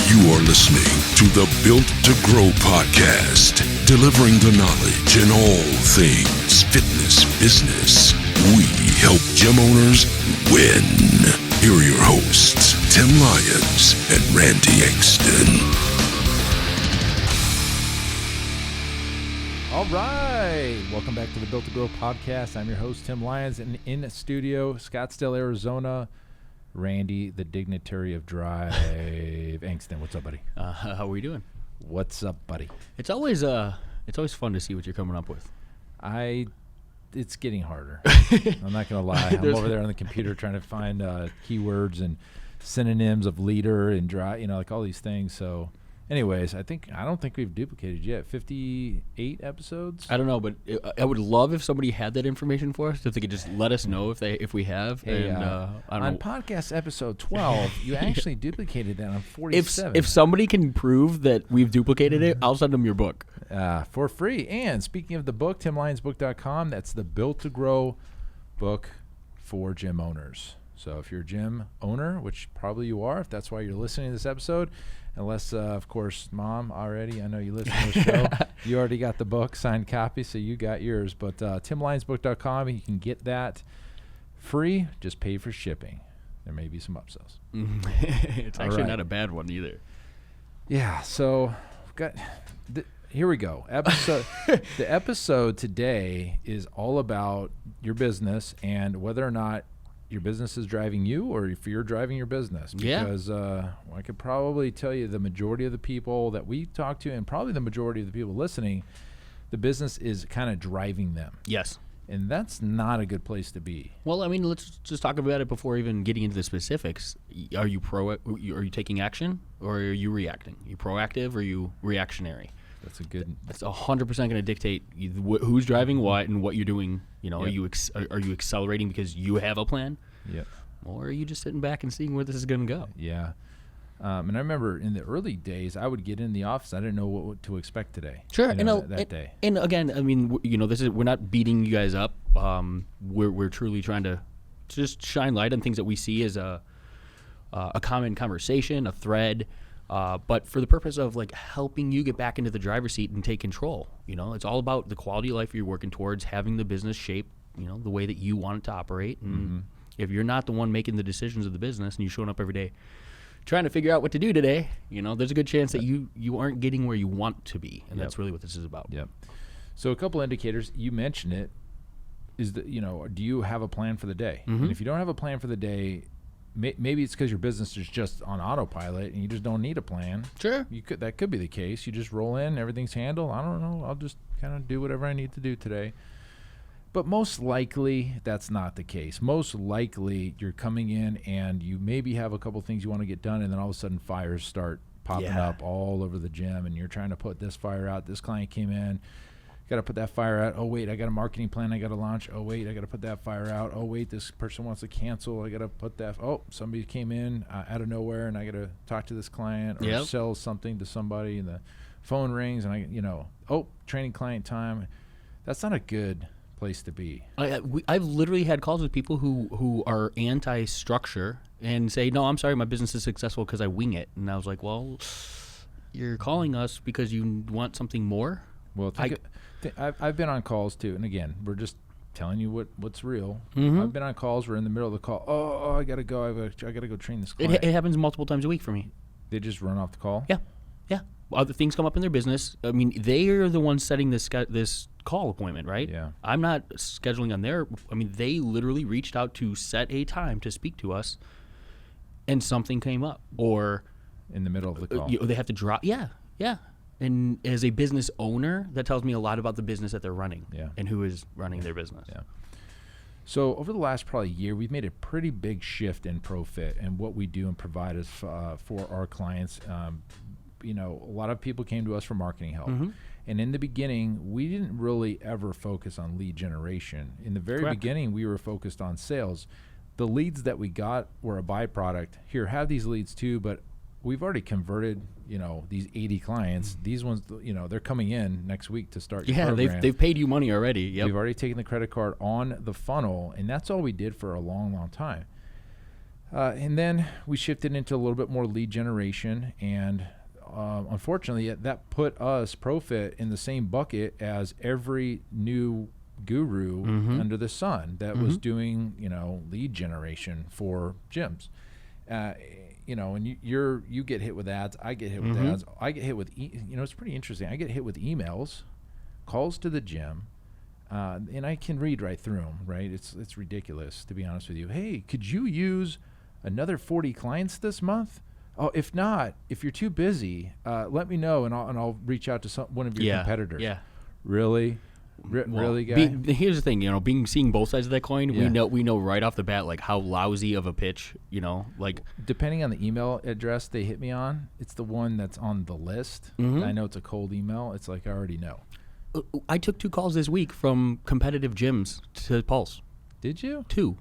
You are listening to the Built to Grow podcast, delivering the knowledge in all things fitness business. We help gym owners win. Here are your hosts, Tim Lyons and Randy Engston. All right. Welcome back to the Built to Grow podcast. I'm your host, Tim Lyons, and in the studio, Scottsdale, Arizona, Randy, the dignitary of drive. Engston, what's up, buddy? How are we doing? What's up, buddy? It's always fun to see what you're coming up with. It's getting harder. I'm not going to lie. I'm over there on the computer trying to find keywords and synonyms of leader and drive, like all these things. So anyways, I don't think we've duplicated yet. 58 episodes? I don't know, but I would love if somebody had that information for us, if they could just let us know if we have. Hey, and, I don't know. Podcast episode 12, you actually duplicated that on 47. If somebody can prove that we've duplicated it, I'll send them your book. For free. And speaking of the book, TimLyonsBook.com, that's the Built to Grow book for gym owners. So if you're a gym owner, which probably you are, if that's why you're listening to this episode, unless, of course, Mom, already, I know you listen to the show, you already got the book, signed copy, so you got yours. But TimLyonsBook.com, you can get that free, just pay for shipping. There may be some upsells. It's actually not a bad one either. Yeah, so we've got... Here we go. The episode today is all about your business and whether or not your business is driving you or if you're driving your business. Because I could probably tell you the majority of the people that we talk to and probably the majority of the people listening, the business is kind of driving them. Yes. And that's not a good place to be. Well, I mean, let's just talk about it before even getting into the specifics. Are you taking action or are you reacting? Are you proactive or are you reactionary? That's a good. That's 100% going to dictate who's driving what and what you're doing. Yep. Are you accelerating because you have a plan? Yep. Or are you just sitting back and seeing where this is going to go? Yeah. And I remember in the early days, I would get in the office. I didn't know what to expect today. Sure. That day. And again, I mean, we're not beating you guys up. We're truly trying to just shine light on things that we see as a common conversation, a thread. But for the purpose of helping you get back into the driver's seat and take control, it's all about the quality of life you're working towards, having the business shape, the way that you want it to operate. And if you're not the one making the decisions of the business and you're showing up every day trying to figure out what to do today, there's a good chance that you aren't getting where you want to be. And that's really what this is about. Yep. So a couple indicators, you mentioned it, is that, do you have a plan for the day? Mm-hmm. And if you don't have a plan for the day, maybe it's because your business is just on autopilot and you just don't need a plan. Sure. That could be the case. You just roll in, everything's handled. I don't know. I'll just kind of do whatever I need to do today. But most likely that's not the case. Most likely you're coming in and you maybe have a couple things you want to get done, and then all of a sudden fires start popping up all over the gym, and you're trying to put this fire out. This client came in. Got to put that fire out. Oh, wait, I got a marketing plan I got to launch. Oh, wait, I got to put that fire out. Oh, wait, this person wants to cancel. I got to put that. Oh, somebody came in out of nowhere, and I got to talk to this client or sell something to somebody, and the phone rings, and training client time. That's not a good place to be. I've literally had calls with people who are anti-structure and say, no, I'm sorry, my business is successful because I wing it. And I was like, well, you're calling us because you want something more? Well, I've been on calls too, and again, we're just telling you what's real. Mm-hmm. I've been on calls. We're in the middle of the call. Oh, I gotta go. I gotta go train this client. It happens multiple times a week for me. They just run off the call. Yeah. Other things come up in their business. I mean, they are the ones setting this call appointment, right? Yeah. I'm not scheduling on their. I mean, they literally reached out to set a time to speak to us, and something came up, or in the middle of the call, they have to drop. Yeah. And as a business owner, that tells me a lot about the business that they're running and who is running their business. Yeah. So over the last probably year, we've made a pretty big shift in ProFit and what we do and provide us for our clients. A lot of people came to us for marketing help. Mm-hmm. And in the beginning, we didn't really ever focus on lead generation. In the very beginning, we were focused on sales. The leads that we got were a byproduct. Here, have these leads too, but we've already converted, these 80 clients. These ones, they're coming in next week to start your program. Yeah, they've paid you money already. Yep. We've already taken the credit card on the funnel, and that's all we did for a long, long time. And then we shifted into a little bit more lead generation, and unfortunately, that put us, Profit, in the same bucket as every new guru under the sun that was doing, lead generation for gyms. And you get hit with ads. I get hit with ads. I get hit with, it's pretty interesting. I get hit with emails, calls to the gym, and I can read right through them. Right? It's ridiculous, to be honest with you. Hey, could you use another 40 clients this month? Oh, if not, if you're too busy, let me know, and I'll reach out to one of your competitors. Yeah. Really? Really, guy? Here's the thing, seeing both sides of that coin, we know right off the bat like how lousy of a pitch, like depending on the email address they hit me on, it's the one that's on the list. I know it's a cold email. It's like I already know. I took 2 calls this week from competitive gyms to Pulse. Did you? 2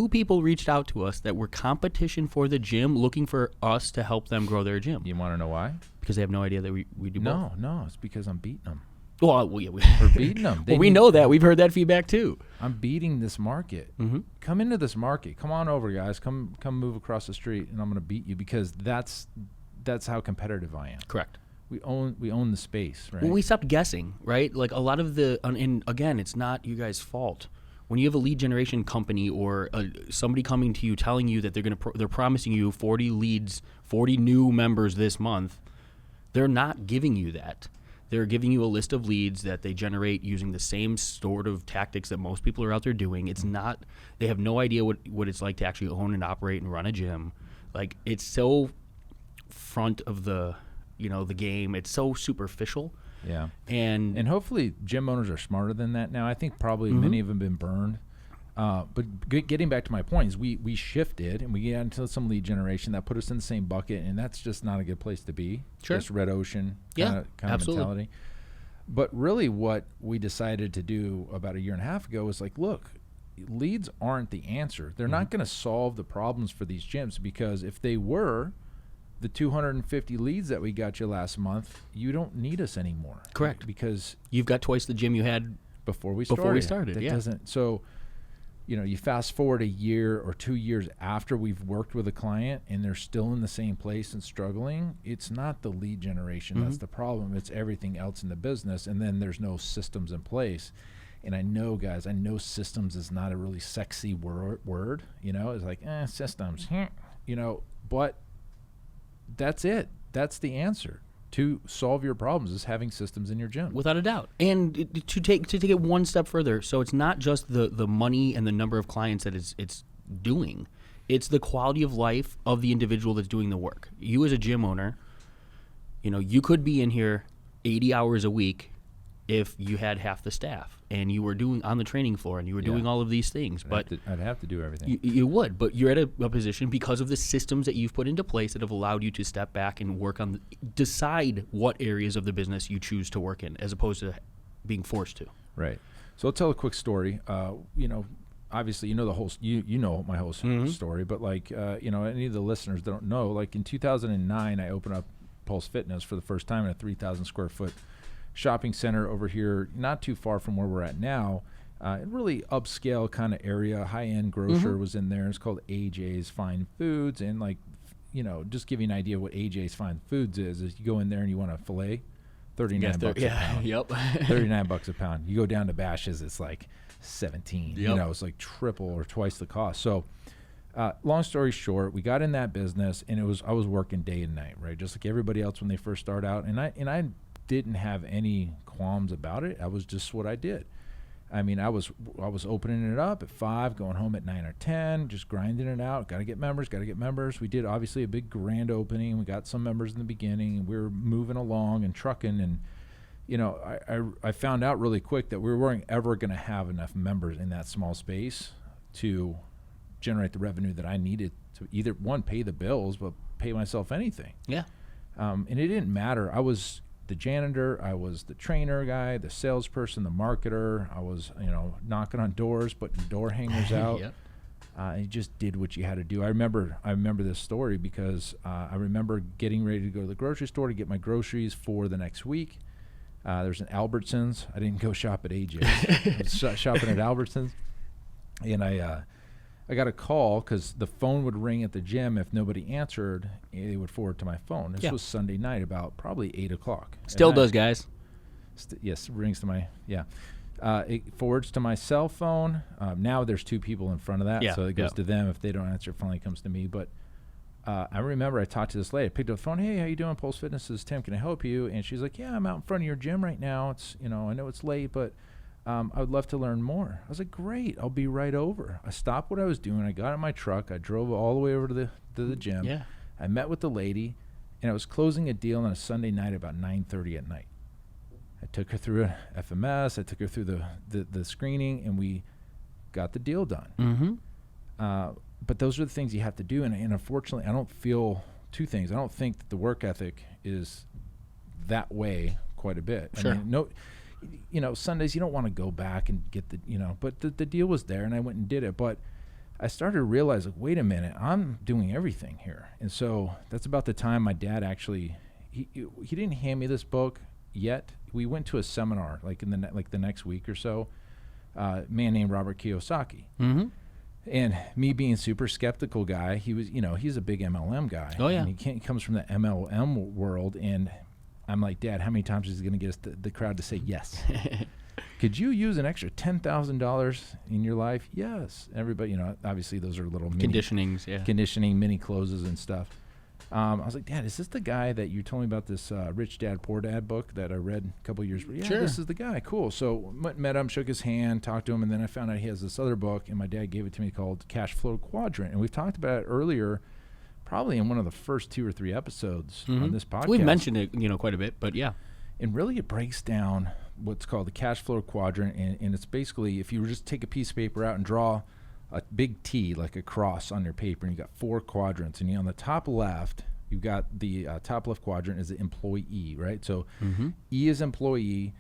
people reached out to us that were competition for the gym, looking for us to help them grow their gym. You want to know why? Because they have no idea that we do both. No, it's because I'm beating them. Well, we're beating them. We know that. We've heard that feedback too. I'm beating this market. Come into this market. Come on over, guys. Come move across the street, and I'm going to beat you, because that's how competitive I am. Correct. We own the space, right? Well, we stopped guessing, right? Like a lot of and again, it's not you guys' fault. When you have a lead generation company or somebody coming to you telling you that they're promising you 40 leads, 40 new members this month, they're not giving you that. They're giving you a list of leads that they generate using the same sort of tactics that most people are out there doing. It's not, they have no idea what it's like to actually own and operate and run a gym. Like, it's so front of the game. It's so superficial. Yeah. And hopefully gym owners are smarter than that now. I think probably many of them have been burned. But getting back to my point is we shifted and we got into some lead generation that put us in the same bucket, and that's just not a good place to be. Sure. Just red ocean kind of mentality. But really what we decided to do about 1.5 years ago was like, look, leads aren't the answer. They're not going to solve the problems for these gyms, because if they were, the 250 leads that we got you last month, you don't need us anymore. Correct. Because you've got twice the gym you had before we started. That doesn't. So, you fast forward 1 year or 2 years after we've worked with a client and they're still in the same place and struggling, it's not the lead generation that's the problem. It's everything else in the business, and then there's no systems in place. And I know, guys, systems is not a really sexy word. It's like, systems, but that's it. That's the answer to solve your problems, is having systems in your gym. Without a doubt. And to take it one step further, so it's not just the money and the number of clients that it's doing. It's the quality of life of the individual that's doing the work. You as a gym owner, you could be in here 80 hours a week if you had half the staff and you were doing on the training floor and you were doing all of these things. I'd have to do everything. You would, but you're at a position because of the systems that you've put into place that have allowed you to step back and work on, decide what areas of the business you choose to work in, as opposed to being forced to. Right. So I'll tell a quick story. Obviously, the whole, my whole story, but any of the listeners that don't know, like in 2009, I opened up Pulse Fitness for the first time in a 3,000 square foot shopping center over here, not too far from where we're at now. Really upscale kind of area, high-end grocer was in there. It's called AJ's Fine Foods, and just give you an idea what AJ's Fine Foods is you go in there and you want a filet, $39 a pound. Yep. $39 a pound. You go down to Bash's, it's like $17. Yep. It's like triple or twice the cost. So, long story short, we got in that business, and I was working day and night, right, just like everybody else when they first start out, and I didn't have any qualms about it. I was just what I did. I mean, I was opening it up at 5, going home at 9 or 10, just grinding it out. Got to get members. We did obviously a big grand opening. We got some members in the beginning, and we were moving along and trucking. And I found out really quick that we weren't ever going to have enough members in that small space to generate the revenue that I needed to either, one, pay the bills, but pay myself anything. Yeah. And it didn't matter. I was the janitor, I was the trainer guy, the salesperson, the marketer. I was, knocking on doors, putting door hangers out. Yep. You just did what you had to do. I remember this story because I remember getting ready to go to the grocery store to get my groceries for the next week. There's an Albertsons. I didn't go shop at AJ's. I was shopping at Albertsons, and I I got a call because the phone would ring at the gym. If nobody answered, they would forward to my phone. This was Sunday night, about probably 8 o'clock. Still does, guys. Yes, it rings to my, it forwards to my cell phone. Now there's 2 people in front of that, so it goes to them. If they don't answer, it finally comes to me. But I remember I talked to this lady. I picked up the phone. Hey, how you doing? Pulse Fitness, this is Tim. Can I help you? And she's like, yeah, I'm out in front of your gym right now. It's, I know it's late, but I would love to learn more. I was like, great, I'll be right over. I stopped what I was doing. I got in my truck. I drove all the way over to the gym. Yeah. I met with the lady, and I was closing a deal on a Sunday night about 9:30 at night. I took her through an FMS. I took her through the screening, and we got the deal done. Mm-hmm. But those are the things you have to do. And unfortunately, I don't feel 2 things. I don't think that the work ethic is that way quite a bit. Sure. I mean, Sundays, you don't want to go back and get but the deal was there, and I went and did it. But I started to realize, like, wait a minute, I'm doing everything here. And so that's about the time my dad actually, he didn't hand me this book yet. We went to a seminar, like, in the next week or so, a man named Robert Kiyosaki. Mm-hmm. And me being super skeptical guy, he was, he's a big MLM guy. Oh, yeah. And he comes from the MLM world, and I'm like, Dad, how many times is he going to get us the crowd to say yes? Could you use an extra $10,000 in your life? Yes. Everybody, obviously those are little conditioning, mini closes and stuff. I was like, Dad, is this the guy that you told me about, this Rich Dad, Poor Dad book that I read a couple years ago? Yeah, sure. This is the guy. Cool. So met him, shook his hand, talked to him, and then I found out he has this other book, and my dad gave it to me called Cash Flow Quadrant. And we've talked about it earlier, probably in one of the first 2 or 3 episodes on this podcast. We've mentioned it, quite a bit, but yeah. And really it breaks down what's called the cash flow quadrant, and it's basically, if you just take a piece of paper out and draw a big T, like a cross on your paper, and you got 4 quadrants, and on the top left, you've got the top left quadrant is the employee, right? So E is employee.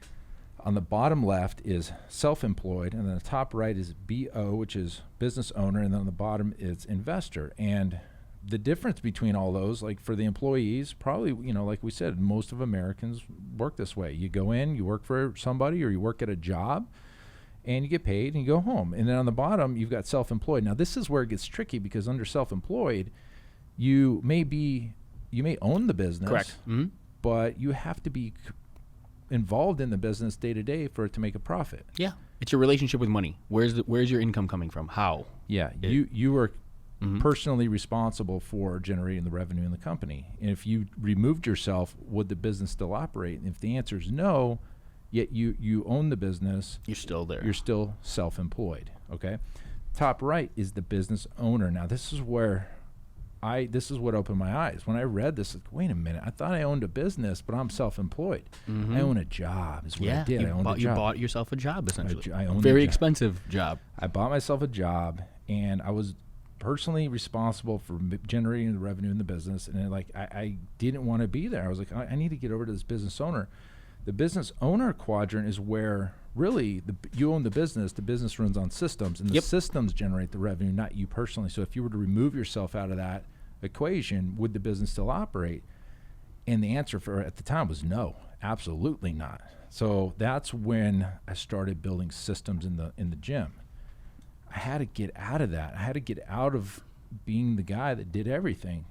On the bottom left is self-employed, and then the top right is BO, which is business owner, and then on the bottom is investor. And the difference between all those, like for the employees, probably, like we said, most of Americans work this way. You go in, you work for somebody, or you work at a job, and you get paid, and you go home. And then on the bottom, you've got self-employed. Now, this is where it gets tricky, because under self-employed, you may own the business, correct, but you have to be involved in the business day to day for it to make a profit. Yeah, it's your relationship with money. Where's your income coming from? How? Yeah, you are personally responsible for generating the revenue in the company. And if you removed yourself, would the business still operate? And if the answer is no, yet you own the business, you're still there. You're still self-employed. Okay. Top right is the business owner. Now this is where this is what opened my eyes. When I read this, like, wait a minute, I thought I owned a business, but I'm self-employed. I own a job is what I did. I owned a job. You bought yourself a job, essentially. I owned a very expensive job. I bought myself a job, and I was personally responsible for generating the revenue in the business. And I didn't want to be there. I was like, I need to get over to this business owner. The business owner quadrant is where really you own the business runs on systems, and the systems generate the revenue, not you personally. So if you were to remove yourself out of that equation, would the business still operate? And the answer at the time was no, absolutely not. So that's when I started building systems in the gym. I had to get out of that. I had to get out of being the guy that did everything,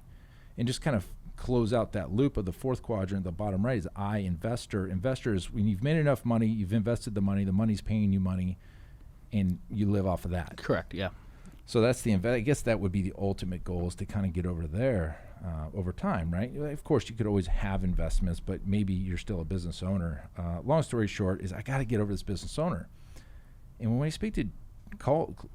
and just kind of close out that loop of the 4th quadrant. The bottom right is I, investor. Investor is when you've made enough money, you've invested the money's paying you money, and you live off of that. Correct, yeah. So that's I guess that would be the ultimate goal, is to kind of get over there over time, right? Of course, you could always have investments, but maybe you're still a business owner. Long story short is I got to get over this business owner. And when I speak to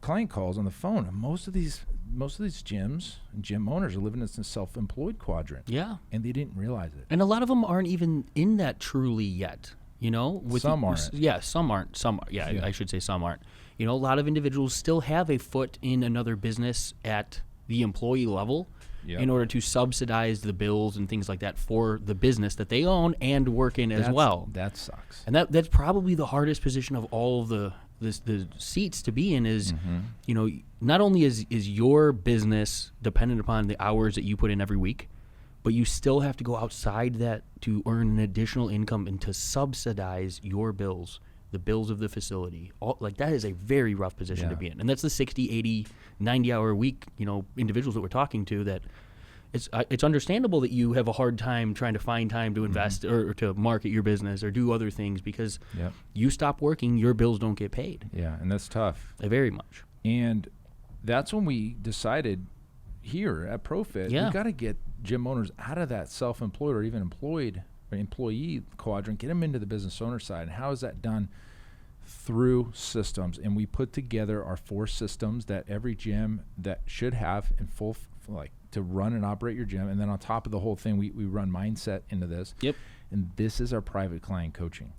client calls on the phone, most of these gyms and gym owners are living in this self-employed quadrant. Yeah. And they didn't realize it. And a lot of them aren't even in that truly yet, Some aren't. Yeah, some aren't. I should say some aren't. A lot of individuals still have a foot in another business at the employee level in order to subsidize the bills and things like that for the business that they own and work in as well. That sucks. And that's probably the hardest position of all of the seats to be in is, not only is your business dependent upon the hours that you put in every week, but you still have to go outside that to earn an additional income and to subsidize your bills the bills of the facility, all, like that is a very rough position to Yeah. be in. And that's the 60, 80, 90-hour week, individuals that we're talking to that it's understandable that you have a hard time trying to find time to invest or to market your business or do other things because Yep. you stop working, your bills don't get paid. Yeah, and that's tough. Very much. And that's when we decided here at ProFit, Yeah. we got to get gym owners out of that self-employed or even employed or employee quadrant, get them into the business owner side. And how is that done? Through systems. And we put together our 4 systems that every gym that should have in full, like to run and operate your gym. And then on top of the whole thing, we run mindset into this. Yep. And this is our private client coaching.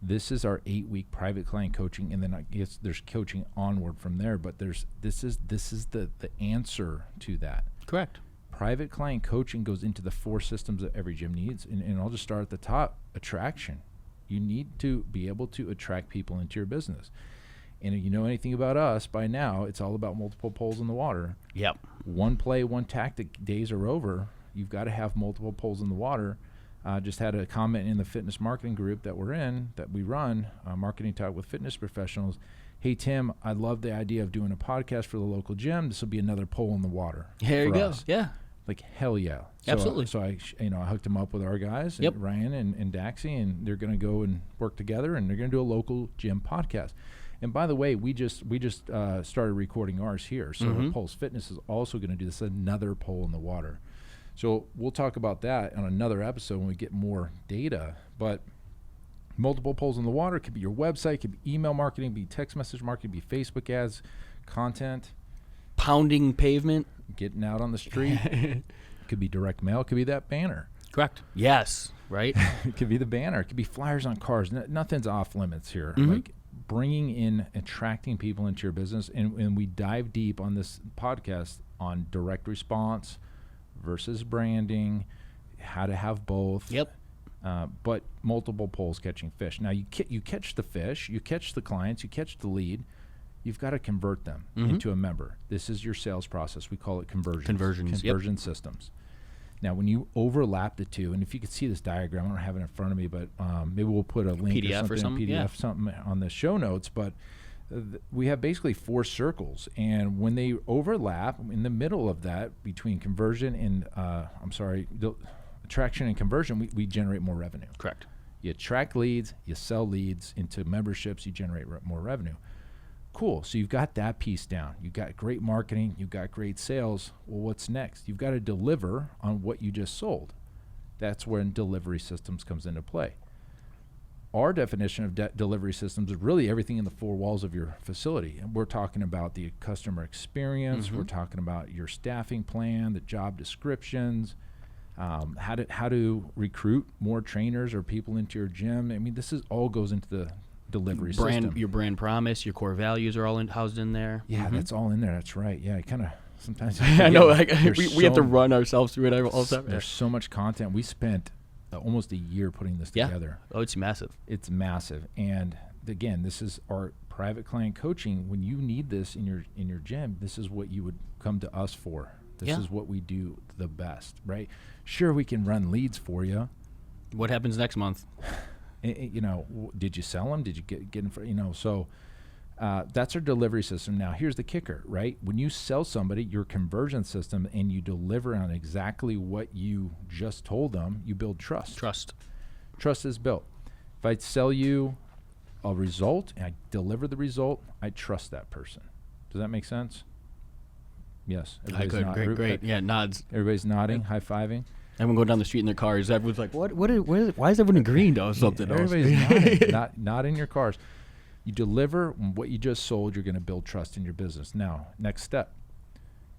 This is our 8-week private client coaching, and then I guess there's coaching onward from there. But this is the answer to that. Correct. Private client coaching goes into the 4 systems that every gym needs, and I'll just start at the top. Attraction. You need to be able to attract people into your business. And if you know anything about us by now, it's all about multiple poles in the water. Yep. One play, one tactic, days are over. You've got to have multiple poles in the water. Just had a comment in the fitness marketing group that we're in, that we run, Marketing Talk with Fitness Professionals. Hey, Tim, I love the idea of doing a podcast for the local gym. This will be another pole in the water. There you for go. us. Yeah. Like, hell yeah. Absolutely. So I hooked them up with our guys, Yep. Ryan and Daxie, and they're going to go and work together, and they're going to do a local gym podcast. And by the way, we just started recording ours here. So Pulse Fitness is also going to do this, another pole in the water. So we'll talk about that on another episode when we get more data. But multiple poles in the water could be your website, could be email marketing, be text message marketing, be Facebook ads, content, Pounding pavement. getting out on the street. Could be direct mail, could be that banner. Correct. Yes. Right. It could be the banner. It could be flyers on cars. Nothing's off limits here. Mhm. Like bringing in, attracting people into your business. And we dive deep on this podcast on direct response versus branding, how to have both. Yep. But multiple poles catching fish. Now you catch the fish, you catch the clients, you catch the lead. You've got to convert them into a member. This is your sales process. We call it conversions. Conversion systems. Now, when you overlap the two, and if you could see this diagram, I don't have it in front of me, but maybe we'll put a link PDF or something, PDF, yeah. something on the show notes. But we have basically 4 circles, and when they overlap in the middle of that between conversion and attraction and conversion, we generate more revenue. Correct. You attract leads, you sell leads into memberships, you generate more revenue. Cool. So you've got that piece down. You've got great marketing. You've got great sales. Well, what's next? You've got to deliver on what you just sold. That's when delivery systems comes into play. Our definition of delivery systems is really everything in the 4 walls of your facility. And we're talking about the customer experience. We're talking about your staffing plan, the job descriptions, how to recruit more trainers or people into your gym. I mean, all goes into the delivery system. Your brand promise, your core values are all housed in there. Yeah, that's all in there. That's right. Yeah, I kind of sometimes. I know. We have to run ourselves through it all the time. There's so much content. We spent almost a year putting this together. Oh, it's massive. It's massive. And again, this is our private client coaching. When you need this in your gym, this is what you would come to us for. This is what we do the best, right? Sure, we can run leads for you. What happens next month? Did you sell them? Did you get in front? So that's our delivery system. Now, here's the kicker, right? When you sell somebody your conversion system and you deliver on exactly what you just told them, you build trust. Trust is built. If I sell you a result and I deliver the result, I trust that person. Does that make sense? Yes. Great. Yeah, nods. Everybody's nodding, high-fiving. Everyone going down the street in their cars. Everyone's like, why is everyone agreeing to something else? Everybody's not in your cars. You deliver what you just sold, you're going to build trust in your business. Now, next step,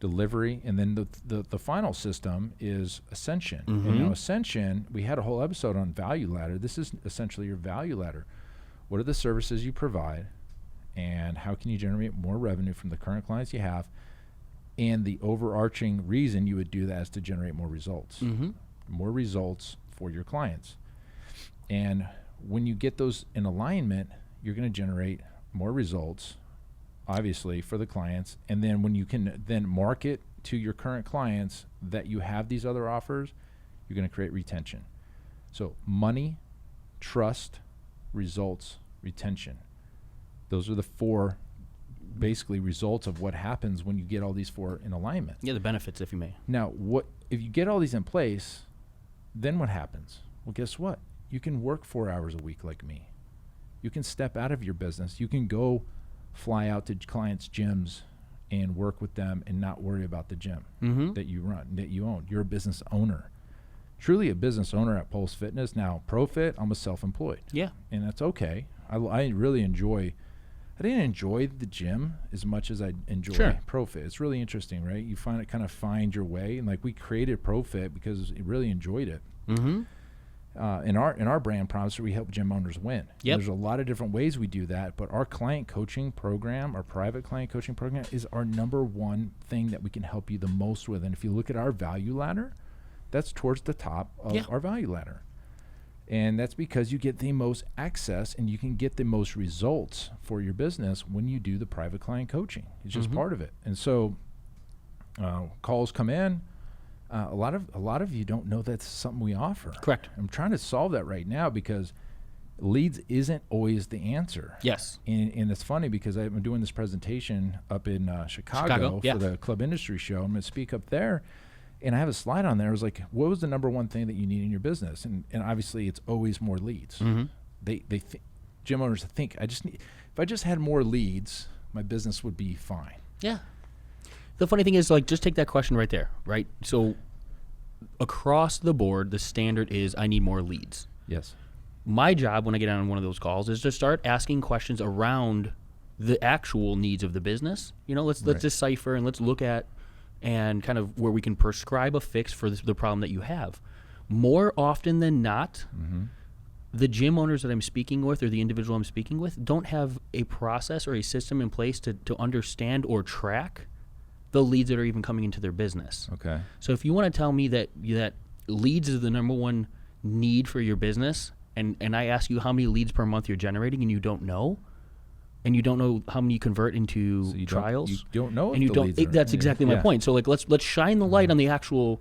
delivery. And then the final system is ascension. And now ascension, we had a whole episode on value ladder. This is essentially your value ladder. What are the services you provide, and how can you generate more revenue from the current clients you have? And the overarching reason you would do that is to generate more results. More results for your clients. And when you get those in alignment, you're going to generate more results, obviously, for the clients. And then when you can then market to your current clients that you have these other offers, you're going to create retention. So money, trust, results, retention. Those are the 4 basically results of what happens when you get all these 4 in alignment. Yeah, the benefits, if you may. Now, what if you get all these in place, then what happens? Well, guess what? You can work 4 hours a week like me. You can step out of your business. You can go fly out to clients' gyms and work with them and not worry about the gym that you run, that you own. You're a business owner. Truly a business owner at Pulse Fitness. Now, ProFit, I'm a self-employed. Yeah. And that's okay. I really enjoy, I didn't enjoy the gym as much as I enjoy ProFit. It's really interesting, right? You find your way. And like we created ProFit because we really enjoyed it. Mm-hmm. In our brand promise, we help gym owners win. Yep. There's a lot of different ways we do that, but our client coaching program, our private client coaching program, is our number one thing that we can help you the most with. And if you look at our value ladder, that's towards the top of our value ladder. And that's because you get the most access and you can get the most results for your business when you do the private client coaching. It's just part of it. And so calls come in. A lot of you don't know that's something we offer. Correct. I'm trying to solve that right now because leads isn't always the answer. Yes. And it's funny because I'm doing this presentation up in Chicago for the Club Industry Show. I'm going to speak up there. And I have a slide on there. It was like, what was the number one thing that you need in your business? And obviously it's always more leads. Gym owners think if I just had more leads, my business would be fine. Yeah. The funny thing is, like, just take that question right there, right? So across the board, the standard is I need more leads. Yes. My job when I get on one of those calls is to start asking questions around the actual needs of the business. You know, let's decipher and let's look at and kind of where we can prescribe a fix for the problem that you have. More often than not, the gym owners that I'm speaking with or the individual I'm speaking with don't have a process or a system in place to understand or track the leads that are even coming into their business. Okay. So if you want to tell me that leads is the number one need for your business, and I ask you how many leads per month you're generating and you don't know how many you convert into trials. You don't know and if the leads are. That's exactly my point. So like let's shine the light on the actual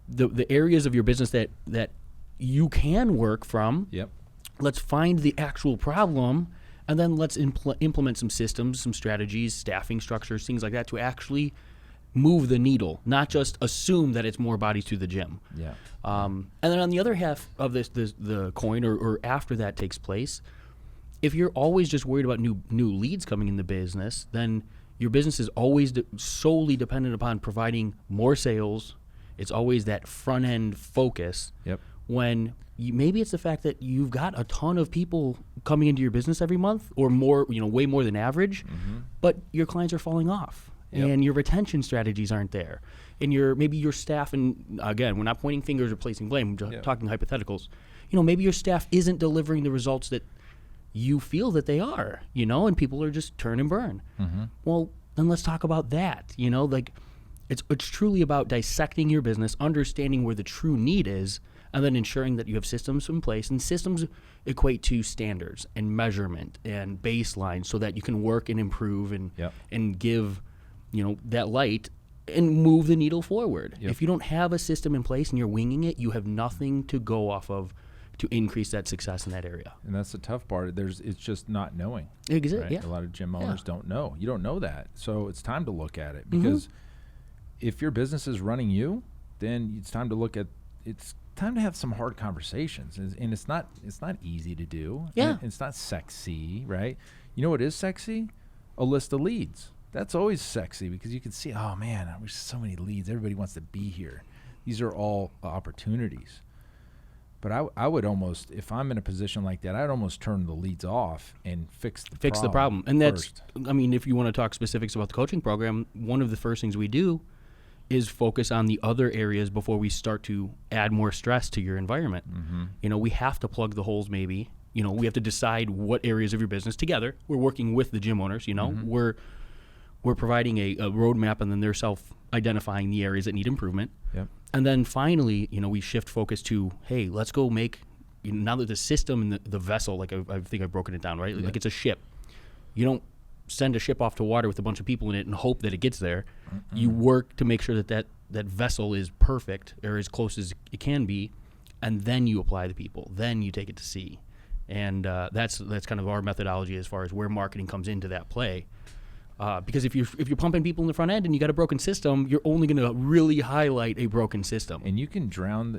the areas of your business that you can work from. Yep. Let's find the actual problem. And then let's implement some systems, some strategies, staffing structures, things like that to actually move the needle, not just assume that it's more bodies to the gym. Yeah. And then on the other half of the coin, or after that takes place, if you're always just worried about new leads coming in the business, then your business is always solely dependent upon providing more sales. It's always that front end focus. Yep. When maybe it's the fact that you've got a ton of people coming into your business every month or more, way more than average, but your clients are falling off and your retention strategies aren't there. And maybe your staff, and again, we're not pointing fingers or placing blame, we're just talking hypotheticals. Maybe your staff isn't delivering the results that you feel that they are, and people are just turn and burn. Well, then let's talk about that. It's truly about dissecting your business, understanding where the true need is, and then ensuring that you have systems in place. And systems equate to standards and measurement and baseline so that you can work and improve and give, that light and move the needle forward. If you don't have a system in place and you're winging it, you have nothing to go off of to increase that success in that area. And that's the tough part. It's just not knowing. Exactly. Right? A lot of gym owners don't know. You don't know that. So it's time to look at it because if your business is running you, then it's time to look at it's time to have some hard conversations, and it's not easy to do. Yeah, it's not sexy, right? You know what is sexy? A list of leads. That's always sexy because you can see, oh man, I wish so many leads. Everybody wants to be here. These are all opportunities. But I would almost, if I'm in a position like that, I'd almost turn the leads off and fix the problem. And first. If you want to talk specifics about the coaching program, one of the first things we do is focus on the other areas before we start to add more stress to your environment. We have to plug the holes maybe. We have to decide what areas of your business together. We're working with the gym owners, we're providing a roadmap, and then they're self-identifying the areas that need improvement. Yep. And then finally, we shift focus to, hey, let's go make, now that the system and the vessel, like I think I've broken it down, right? Like it's a ship. You don't send a ship off to water with a bunch of people in it and hope that it gets there. You work to make sure that vessel is perfect or as close as it can be, and then you apply the people. Then you take it to sea. And that's kind of our methodology as far as where marketing comes into that play. Because if you're pumping people in the front end and you got a broken system, you're only going to really highlight a broken system. And you can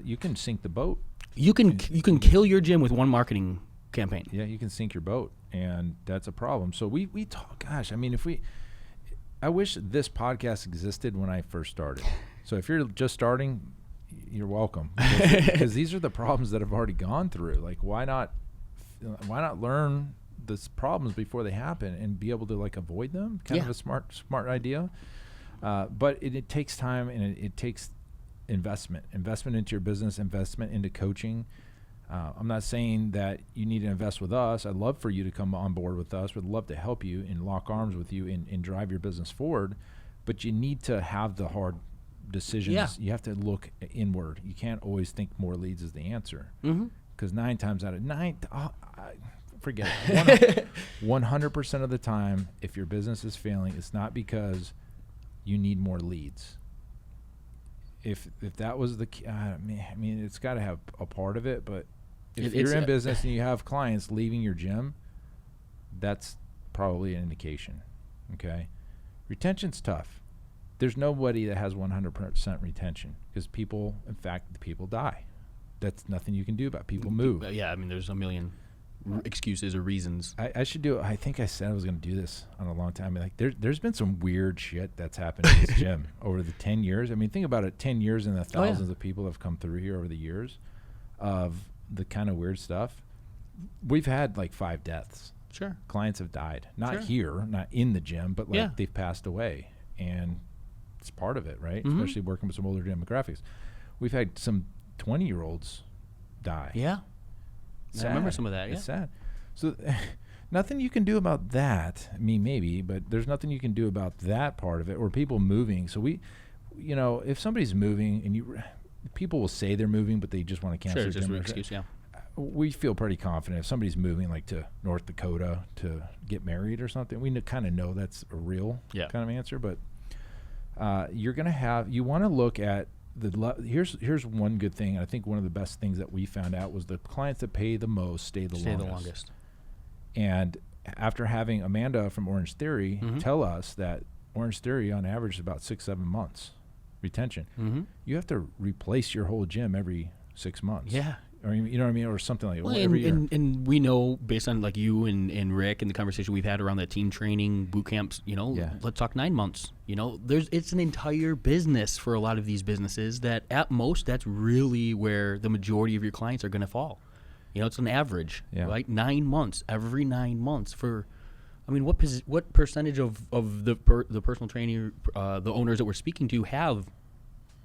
you can sink the boat. You can kill your gym with one marketing campaign. Yeah, you can sink your boat, and that's a problem. So we talk. Gosh, I mean, I wish this podcast existed when I first started. So if you're just starting, you're welcome, because these are the problems that I've already gone through. Like, why not learn these problems before they happen and be able to like avoid them? Kind of a smart idea. But it takes time, and it takes investment into your business, investment into coaching. I'm not saying that you need to invest with us. I'd love for you to come on board with us. We'd love to help you and lock arms with you and drive your business forward. But you need to have the hard decisions. Yeah. You have to look inward. You can't always think more leads is the answer. Because 9 times out of 9, forget it. 100% of the time, if your business is failing, it's not because you need more leads. If that was the key, I mean, it's got to have a part of it, but if you're in business and you have clients leaving your gym, that's probably an indication, okay? Retention's tough. There's nobody that has 100% retention, because people die. That's nothing you can do about it. People move. Yeah, I mean, there's a million excuses or reasons. I should do it. I think I said I was going to do this on a long time. Like there's been some weird shit that's happened in this gym over the 10 years. I mean, think about it, 10 years and the thousands of people have come through here over the years of the kind of weird stuff. We've had like 5 deaths. Sure. Clients have died. Not here, not in the gym, but like they've passed away. And it's part of it, right? Especially working with some older demographics. We've had some 20-year-olds die. Yeah. Sad. I remember some of that. It's sad. So nothing you can do about that. I mean, maybe, but there's nothing you can do about that part of it, or people moving. So if somebody's moving, and people will say they're moving, but they just want to cancel. Sure, just an excuse. Yeah. We feel pretty confident if somebody's moving like to North Dakota to get married or something. We kind of know that's a real kind of answer. But you want to look at here's one good thing. I think one of the best things that we found out was the clients that pay the most stay the longest. And after having Amanda from Orange Theory tell us that Orange Theory on average is about 6-7 months retention, you have to replace your whole gym every 6 months. Yeah. Or you know what I mean, or something like that. Well, every year. And we know, based on like you and Rick and the conversation we've had around that team training boot camps, let's talk 9 months. It's an entire business for a lot of these businesses that at most that's really where the majority of your clients are going to fall. It's an average, right? 9 months, every 9 months for. I mean, what percentage of the personal training, the owners that we're speaking to have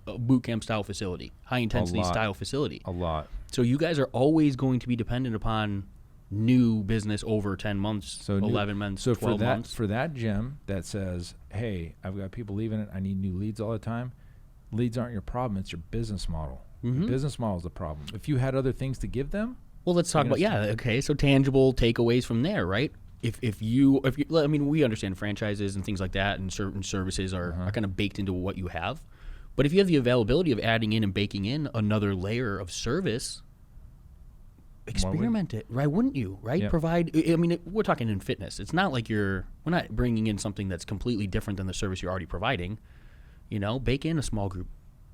a boot camp style facility, high intensity style facility? A lot. So you guys are always going to be dependent upon new business over 10 months, 11 months, 12 months. For that gym that says, hey, I've got people leaving it, I need new leads all the time, leads aren't your problem, it's your business model. Your business model is the problem. If you had other things to give them. Well, let's talk about, okay, so tangible takeaways from there, right? If you, I mean, we understand franchises and things like that, and certain services are kind of baked into what you have. But if you have the availability of adding in and baking in another layer of service, experiment it, right? Wouldn't you, right? Yep. Provide, I mean, we're talking in fitness. It's not like we're not bringing in something that's completely different than the service you're already providing. Bake in a small group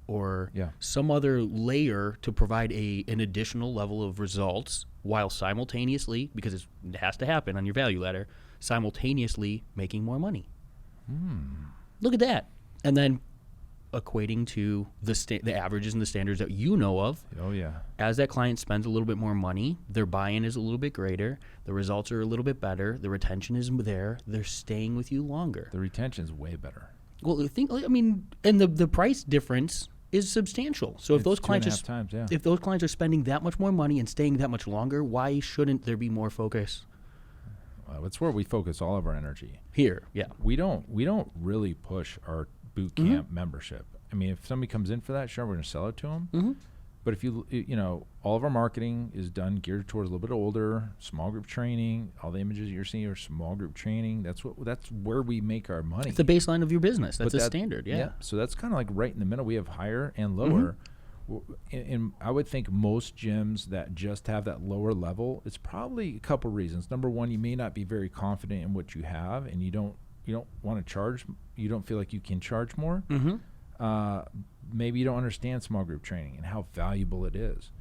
or some other layer to provide an additional level of results while simultaneously, because it has to happen on your value ladder, simultaneously making more money. Look at that. And then equating to the averages and the standards that you know of. Oh, yeah. As that client spends a little bit more money, their buy-in is a little bit greater, the results are a little bit better, the retention is there, they're staying with you longer. The retention is way better. Well, and the price difference is substantial. So if those clients if those clients are spending that much more money and staying that much longer, why shouldn't there be more focus? Well, it's where we focus all of our energy. Here, yeah. We don't really push our boot camp membership. I mean, if somebody comes in for that, sure, we're going to sell it to them. But if all of our marketing is done geared towards a little bit older, small group training. All the images you're seeing are small group training. That's where we make our money. It's the baseline of your business. That's the standard. Yeah. So that's kind of like right in the middle. We have higher and lower. And I would think most gyms that just have that lower level, it's probably a couple reasons. Number one, you may not be very confident in what you have, and you don't want to charge. You don't feel like you can charge more. Maybe you don't understand small group training and how valuable it is.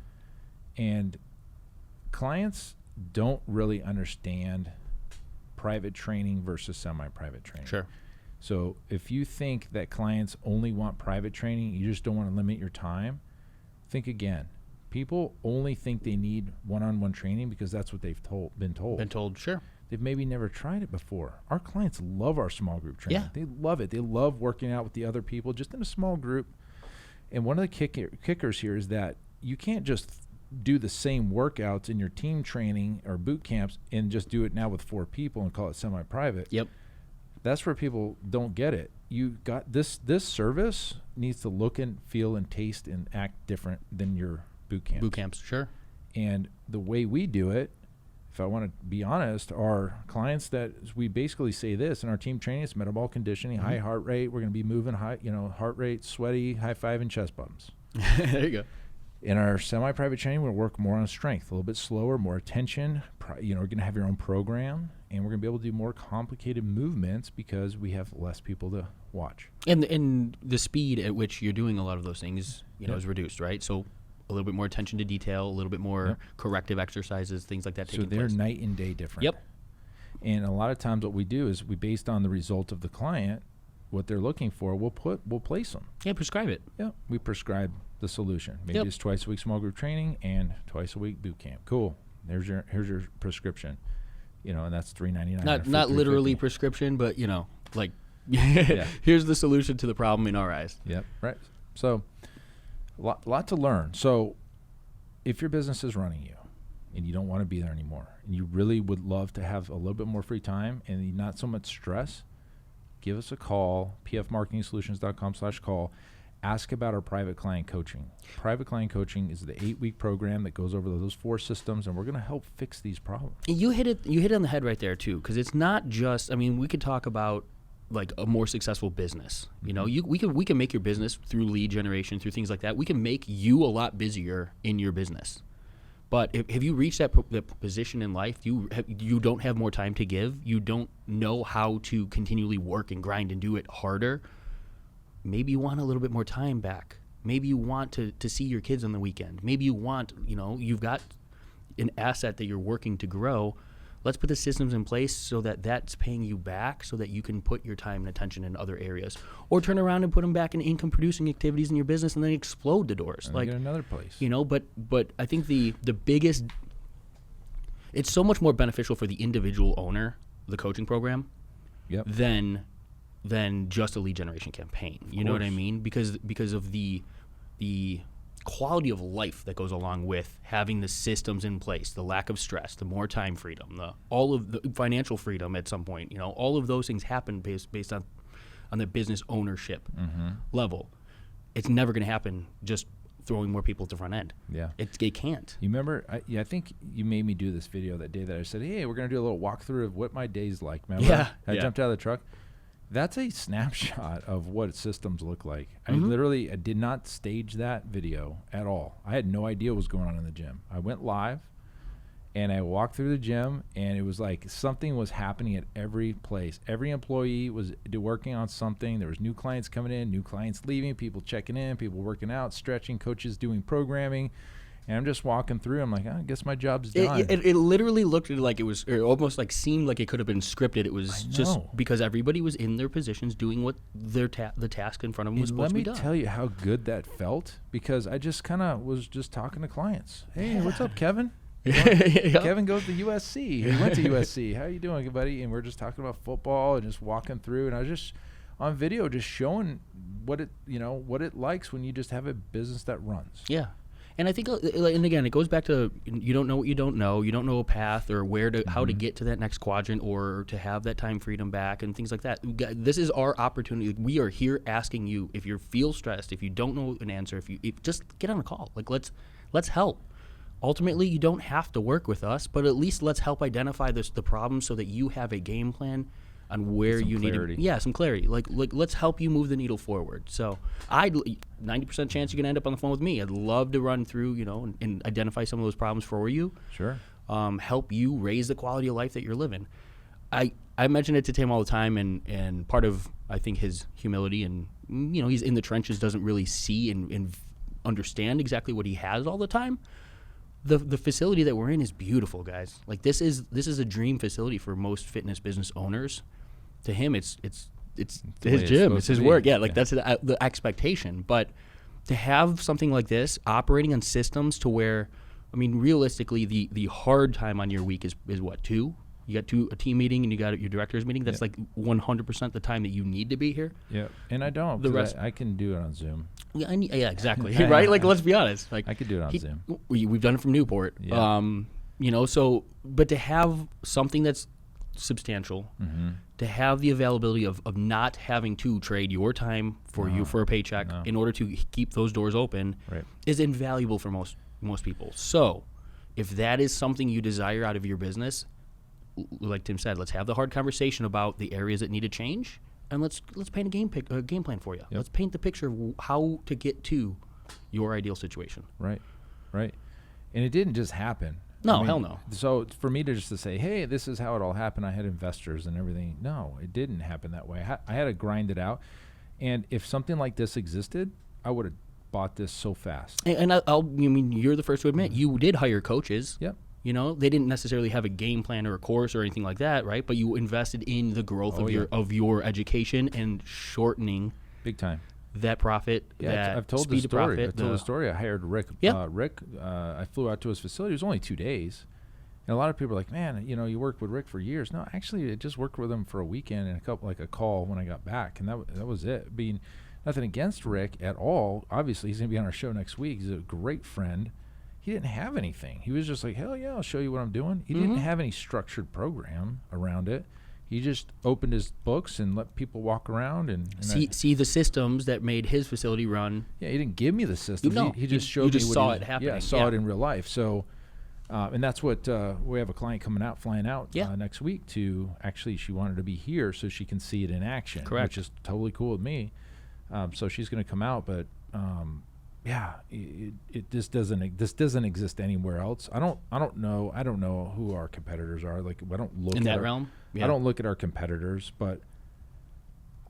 And clients don't really understand private training versus semi-private training. Sure. So if you think that clients only want private training, you just don't want to limit your time, think again. People only think they need one-on-one training because that's what they've been told. Sure. They've maybe never tried it before. Our clients love our small group training. Yeah. They love it. They love working out with the other people just in a small group. And one of the kickers here is that you can't just do the same workouts in your team training or boot camps and just do it now with 4 people and call it semi-private. Yep. That's where people don't get it. You got this service needs to look and feel and taste and act different than your boot camps. Boot camps, sure. And the way we do it, if I want to be honest, our clients that we basically say this in our team training, it's metabolic conditioning, high heart rate. We're going to be moving high, heart rate, sweaty, high five, and chest bumps. There you go. In our semi-private training, we'll work more on strength, a little bit slower, more attention. We're going to have your own program, and we're going to be able to do more complicated movements because we have less people to watch. And the speed at which you're doing a lot of those things, is reduced, right? So a little bit more attention to detail, a little bit more corrective exercises, things like that taking place. So they're night and day different. Yep. And a lot of times what we do is based on the result of the client, what they're looking for, we'll place them. Yeah, prescribe it. Yeah, we prescribe the solution. Maybe it's twice a week small group training and twice a week boot camp. Cool. Here's your prescription. And that's $3.99. Not literally prescription, but here's the solution to the problem in our eyes. Yep. Right. So lot to learn. So if your business is running you and you don't want to be there anymore and you really would love to have a little bit more free time and not so much stress, give us a call, pfmarketingsolutions.com/call. Ask about our private client coaching. Private client coaching is the 8-week program that goes over those 4 systems, and we're going to help fix these problems. You hit it on the head right there too, because it's not just. We could talk about like a more successful business. We can make your business through lead generation, through things like that. We can make you a lot busier in your business. But if you reach that position in life, you don't have more time to give. You don't know how to continually work and grind and do it harder. Maybe you want a little bit more time back. Maybe you want to see your kids on the weekend. Maybe you want, you've got an asset that you're working to grow. Let's put the systems in place so that that's paying you back so that you can put your time and attention in other areas. Or turn around and put them back in income-producing activities in your business and then explode the doors. And get another place. But I think the biggest, it's so much more beneficial for the individual owner, the coaching program, than just a lead generation campaign. You know what I mean? Because of the quality of life that goes along with having the systems in place, the lack of stress, the more time freedom, all of the financial freedom at some point. All of those things happen based on the business ownership level. It's never going to happen just throwing more people at the front end. Yeah, it can't. You remember? I think you made me do this video that day that I said, "Hey, we're going to do a little walkthrough of what my day's like." Remember? Yeah. I jumped out of the truck. That's a snapshot of what systems look like. I did not stage that video at all. I had no idea what was going on in the gym. I went live, and I walked through the gym, and it was like something was happening at every place. Every employee was working on something. There was new clients coming in, new clients leaving, people checking in, people working out, stretching, coaches doing programming. And I'm just walking through. I'm like, I guess my job's done. It literally looked like it was, or almost like seemed like it could have been scripted. It was just because everybody was in their positions doing what the task in front of them was supposed to be done. Let me tell you how good that felt, because I just kind of was just talking to clients. Hey, what's up, Kevin? Kevin goes to USC. He went to USC. How you doing, buddy? And we're just talking about football and just walking through. And I was just on video just showing what it likes when you just have a business that runs. Yeah. And I think, and again, it goes back to you don't know what you don't know. You don't know a path or how to get to that next quadrant or to have that time freedom back and things like that. This is our opportunity. We are here asking you, if you feel stressed, if you don't know an answer, if just get on a call. Let's help. Ultimately, you don't have to work with us, but at least let's help identify the problem so that you have a game plan on where you clarity. need to, some clarity. Like let's help you move the needle forward. So 90% chance you're gonna end up on the phone with me. I'd love to run through, and identify some of those problems for you. Sure. Help you raise the quality of life that you're living. I mention it to Tim all the time, and part of, I think, his humility and, he's in the trenches, doesn't really see and understand exactly what he has all the time. The facility that we're in is beautiful, guys. Like this is a dream facility for most fitness business owners. To him, it's his gym, it's his work. Yeah, that's the expectation. But to have something like this operating on systems to where, realistically, the hard time on your week is what, 2? You got a team meeting and you got your director's meeting. That's like 100% the time that you need to be here. Yeah, and I don't. The rest I can do it on Zoom. Yeah, exactly. Right? Like, let's be honest. Like, I could do it on Zoom. We've done it from Newport. Yeah. But to have something that's substantial, to have the availability of not having to trade your time for you for a paycheck in order to keep those doors open, is invaluable for most people. So, if that is something you desire out of your business, like Tim said, let's have the hard conversation about the areas that need to change, and let's paint a game plan for you. Yep. Let's paint the picture of how to get to your ideal situation. Right. And it didn't just happen. No, hell no. So for me to say, hey, this is how it all happened, I had investors and everything. No, it didn't happen that way. I had to grind it out. And if something like this existed, I would have bought this so fast. And you're the first to admit, you did hire coaches. Yep. They didn't necessarily have a game plan or a course or anything like that, right? But you invested in the growth of your education and shortening big time that profit. Yeah, I've told the story. I hired Rick. Yep. Rick, I flew out to his facility. It was only 2 days, and a lot of people are like, "Man, you worked with Rick for years." No, actually, I just worked with him for a weekend and a call when I got back, and that was it. Being nothing against Rick at all. Obviously, he's gonna be on our show next week. He's a great friend. He didn't have anything. He was just like, hell yeah, I'll show you what I'm doing. He didn't have any structured program around it. He just opened his books and let people walk around and see the systems that made his facility run. Yeah, he didn't give me the systems. He just showed me. You just saw it happening. Yeah, I saw it in real life. So, and that's what we have a client flying out next week to actually. She wanted to be here so she can see it in action. Correct. Which is totally cool with me. So she's going to come out, but. This doesn't exist anywhere else. I don't know who our competitors are. Like, I don't look in that realm. Yeah. I don't look at our competitors, but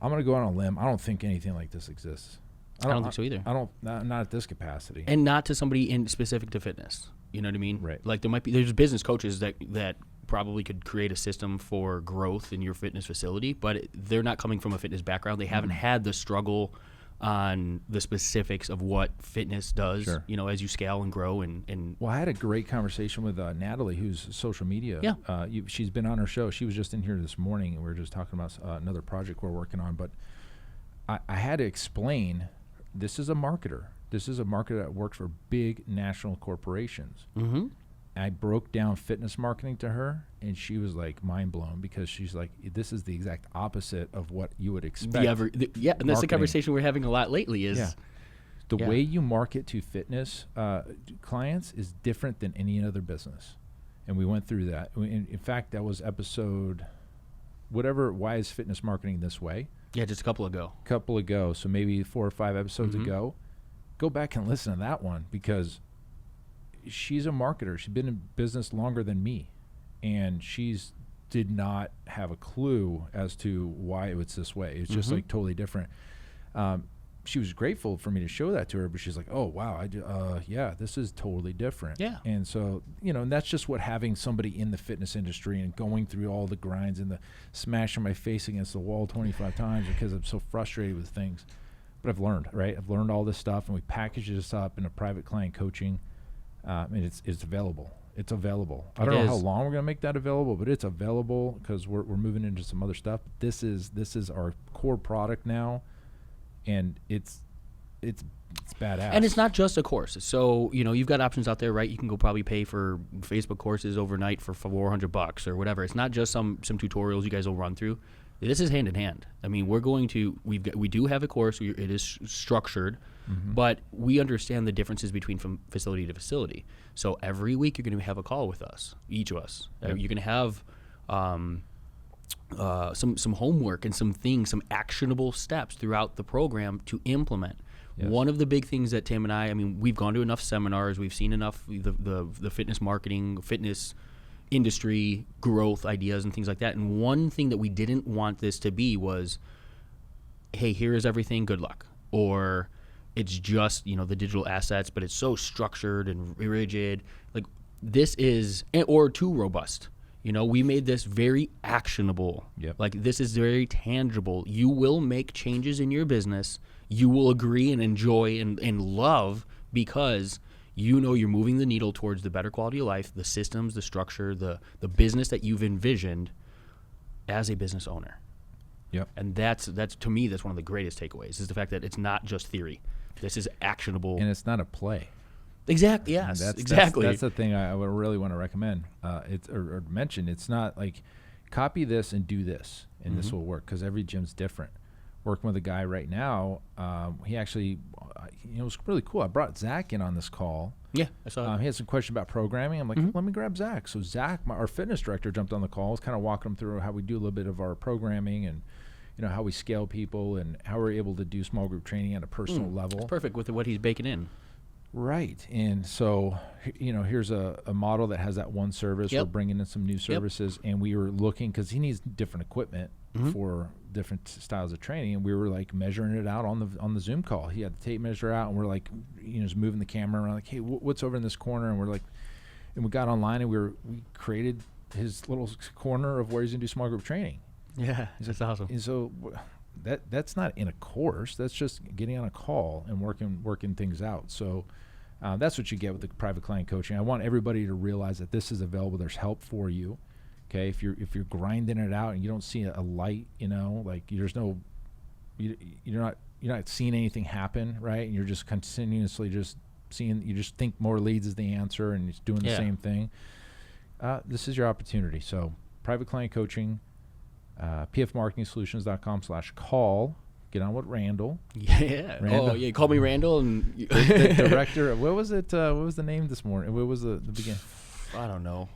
I'm gonna go on a limb. I don't think anything like this exists. I don't think so either. Not at this capacity, and not to somebody in specific to fitness. You know what I mean? Right. Like there's business coaches that probably could create a system for growth in your fitness facility, but they're not coming from a fitness background. They haven't had the struggle on the specifics of what fitness does, sure. As you scale and grow. And well, I had a great conversation with Natalie, who's social media. Yeah. She's been on our show. She was just in here this morning, and we were just talking about another project we're working on. But I had to explain, this is a marketer. This is a marketer that works for big national corporations. Mm-hmm. I broke down fitness marketing to her, and she was like mind blown, because she's like, this is the exact opposite of what you would expect. And that's the conversation we're having a lot lately is the way you market to fitness clients is different than any other business. And we went through that. In fact, that was episode why is fitness marketing this way? Yeah, just a couple ago. So maybe 4 or 5 episodes ago. Go back and listen to that one, because she's a marketer. She's been in business longer than me, and did not have a clue as to why it was this way. It's just like totally different. She was grateful for me to show that to her, but she's like, oh wow, this is totally different. Yeah. And so, and that's just what having somebody in the fitness industry and going through all the grinds and the smashing my face against the wall 25 times because I'm so frustrated with things. But I've learned, right? I've learned all this stuff, and we package this up in a private client coaching. And it's available. It's available. I don't know how long we're going to make that available, but it's available because we're moving into some other stuff. This is our core product now, and it's badass. And it's not just a course. So you've got options out there, right? You can go probably pay for Facebook courses overnight for $400 or whatever. It's not just some tutorials you guys will run through. This is hand in hand. I mean, we do have a course. It is structured. But we understand the differences between from facility to facility. So every week you're going to have a call with us, each of us. Yep. You're going to have some homework and some actionable steps throughout the program to implement. Yes. One of the big things that Tim and I mean, we've gone to enough seminars, we've seen enough the fitness marketing, fitness industry growth ideas and things like that. And one thing that we didn't want this to be was, hey, here is everything, good luck. Or it's just, the digital assets, but it's so structured and rigid. Like this is, or too robust. We made this very actionable. Yep. Like this is very tangible. You will make changes in your business. You will agree and enjoy and love because you're moving the needle towards the better quality of life, the systems, the structure, the business that you've envisioned as a business owner. Yep. And that's to me, that's one of the greatest takeaways is the fact that it's not just theory. This is actionable. And it's not a play. Exactly. Yes. Exactly. That's the thing I would really want to recommend. Or mention. It's not like copy this and do this, and this will work because every gym's different. Working with a guy right now, he actually, it was really cool. I brought Zach in on this call. Yeah, I saw. He had some question about programming. I'm like, let me grab Zach. So Zach, our fitness director, jumped on the call. Was kind of walking him through how we do a little bit of our programming and how we scale people and how we're able to do small group training at a personal level. It's perfect with what he's baking in. Right. And so, here's a model that has that one service. Yep. We're bringing in some new services, and we were looking because he needs different equipment for different styles of training, and we were like measuring it out on the Zoom call. He had the tape measure out, and we're like, just moving the camera around, like, hey, what's over in this corner? And we're like, and we got online and we created his little corner of where he's gonna do small group training. Yeah, that's awesome. And so that's not in a course. That's just getting on a call and working things out. So that's what you get with the private client coaching. I want everybody to realize that this is available. There's help for you. Okay, if you're grinding it out and you don't see a light, like there's no, you're not seeing anything happen, right? And you're just continuously just seeing. You just think more leads is the answer, and it's doing the same thing. This is your opportunity. So private client coaching. pfmarketingsolutions.com/call. Get on with Randall. Yeah. Randall. Oh, yeah. Call me Randall. And the director. What was it? What was the name this morning? What was the beginning? I don't know.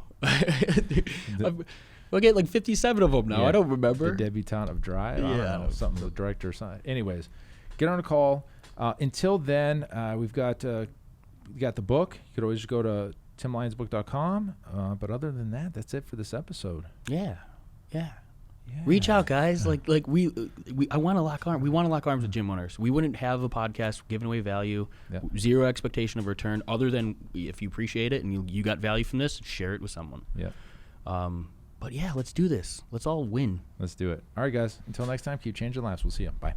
We'll get like 57 of them now. I don't remember. The debutante of Drive. I don't know, something. The director or something. Anyways, get on a call. Until then, we got the book. You could always go to timlyonsbook.com. But other than that, that's it for this episode. Yeah. Reach out, guys. I want to lock arms. We want to lock arms with gym owners. We wouldn't have a podcast giving away value, zero expectation of return, other than if you appreciate it and you got value from this, share it with someone. Yeah. But yeah, let's do this. Let's all win. Let's do it. All right, guys. Until next time, keep changing lives. We'll see you. Bye.